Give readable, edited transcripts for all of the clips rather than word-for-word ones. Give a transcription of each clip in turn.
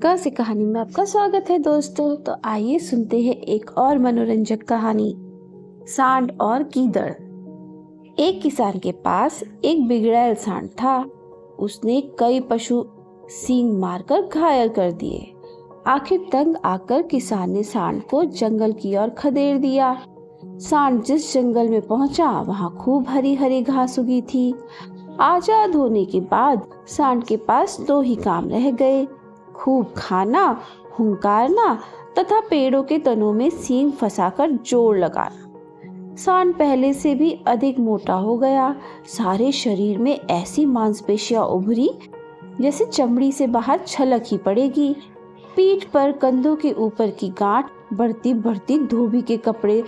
क से कहानी में आपका स्वागत है दोस्तों। तो आइए सुनते हैं एक और मनोरंजक कहानी, सांड और गीदड़। एक किसान के पास एक बिगड़ैल सांड था। उसने कई पशु सींग मारकर घायल कर दिए। आखिर तंग आकर किसान ने सांड को जंगल की ओर खदेड़ दिया। सांड जिस जंगल में पहुंचा वहां खूब हरी हरी घास उगी थी। आजाद होने के बाद सांड के पास दो ही काम रह गए, खूब खाना, हुंकारना तथा पेड़ों के तनों में सींग फंसाकर जोर लगाना। सांड पहले से भी अधिक मोटा हो गया। सारे शरीर में ऐसी मांसपेशियां उभरी जैसे चमड़ी से बाहर छलक ही पड़ेगी। पीठ पर कंधों के ऊपर की गांठ बढ़ती बढ़ती धोबी के कपड़े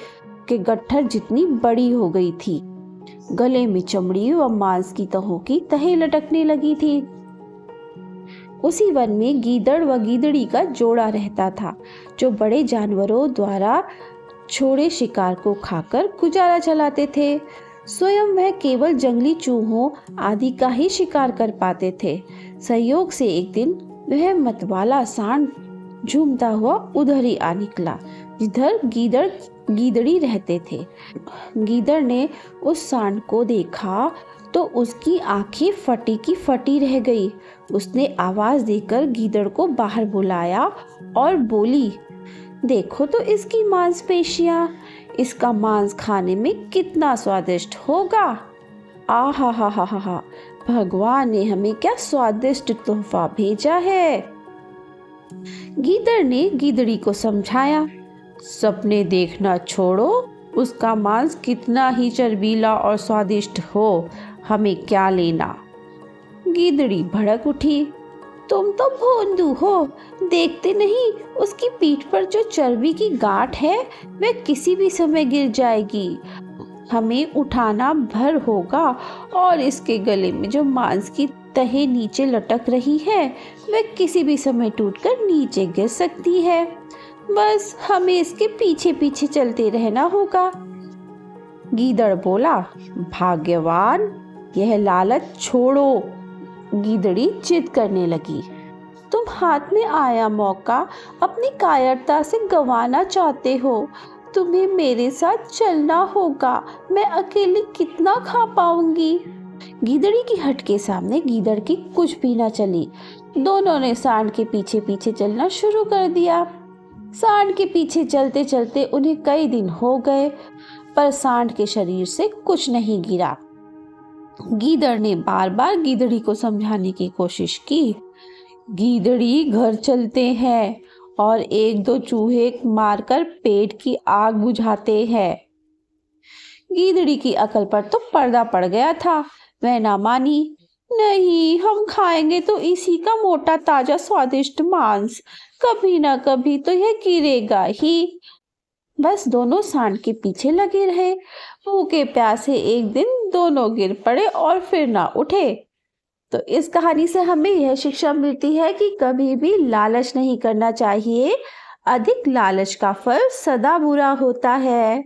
के गट्ठर जितनी बड़ी हो गई थी। गले में चमड़ी व मांस की तहों की तहें लटकने लगी थी। उसी वन में गीदड़ व गीदड़ी का जोड़ा रहता था, जो बड़े जानवरों द्वारा छोड़े शिकार को खाकर गुजारा चलाते थे। स्वयं वह केवल जंगली चूहों आदि का ही शिकार कर पाते थे। संयोग से एक दिन वह मतवाला सांड झूमता हुआ उधर ही आ निकला जिधर गीदड़ गीदड़ी रहते थे। गीदड़ ने उस सांड को देखा तो उसकी आंखें फटी की फटी रह गई। उसने आवाज देकर गीदड़ को बाहर बुलाया और बोली, देखो तो इसकी मांसपेशियां, इसका मांस खाने में कितना स्वादिष्ट होगा। आहा हा हा हा हा, भगवान ने हमें क्या स्वादिष्ट तोहफा भेजा है। गीदड़ ने गीदड़ी को समझाया, सपने देखना छोड़ो, उसका मांस कितना ही चर्बीला और स्वादिष्ट हो, हमें क्या लेना। गीदड़ी भड़क उठी, तुम तो भोंदू हो, देखते नहीं उसकी पीठ पर जो चर्बी की गांठ है वह किसी भी समय गिर जाएगी। हमें उठाना भर होगा और इसके गले में जो मांस की तहें नीचे लटक रही है वह किसी भी समय टूटकर नीचे गिर सकती है। बस हमें इसके पीछे पीछे चलते रहना होगा। गीदड़ बोला, भाग्यवान, यह लालच छोड़ो। गीदड़ी जिद करने लगी, तुम हाथ में आया मौका अपनी कायरता से गंवाना चाहते हो। तुम्हें मेरे साथ चलना होगा, मैं अकेली कितना खा पाऊंगी। गीदड़ी की हट के सामने गीदड़ की कुछ भी न चली। दोनों ने सांड के पीछे पीछे चलना शुरू कर दिया। सांड के पीछे चलते चलते उन्हें कई दिन हो गए, पर सांड के शरीर से कुछ नहीं गिरा। गीदड़ ने बार बार गीदड़ी को समझाने की कोशिश की, गीदड़ी घर चलते हैं और एक दो चूहे मारकर पेट की आग बुझाते हैं। गीदड़ी की अकल पर तो पर्दा पड़ गया था। वह ना मानी, नहीं, हम खाएंगे तो इसी का मोटा ताजा स्वादिष्ट मांस, कभी ना कभी तो यह गिरेगा ही। बस दोनों सांड के पीछे लगे रहे। भूखे प्यासे एक दिन दोनों गिर पड़े और फिर ना उठे। तो इस कहानी से हमें यह शिक्षा मिलती है कि कभी भी लालच नहीं करना चाहिए। अधिक लालच का फल सदा बुरा होता है।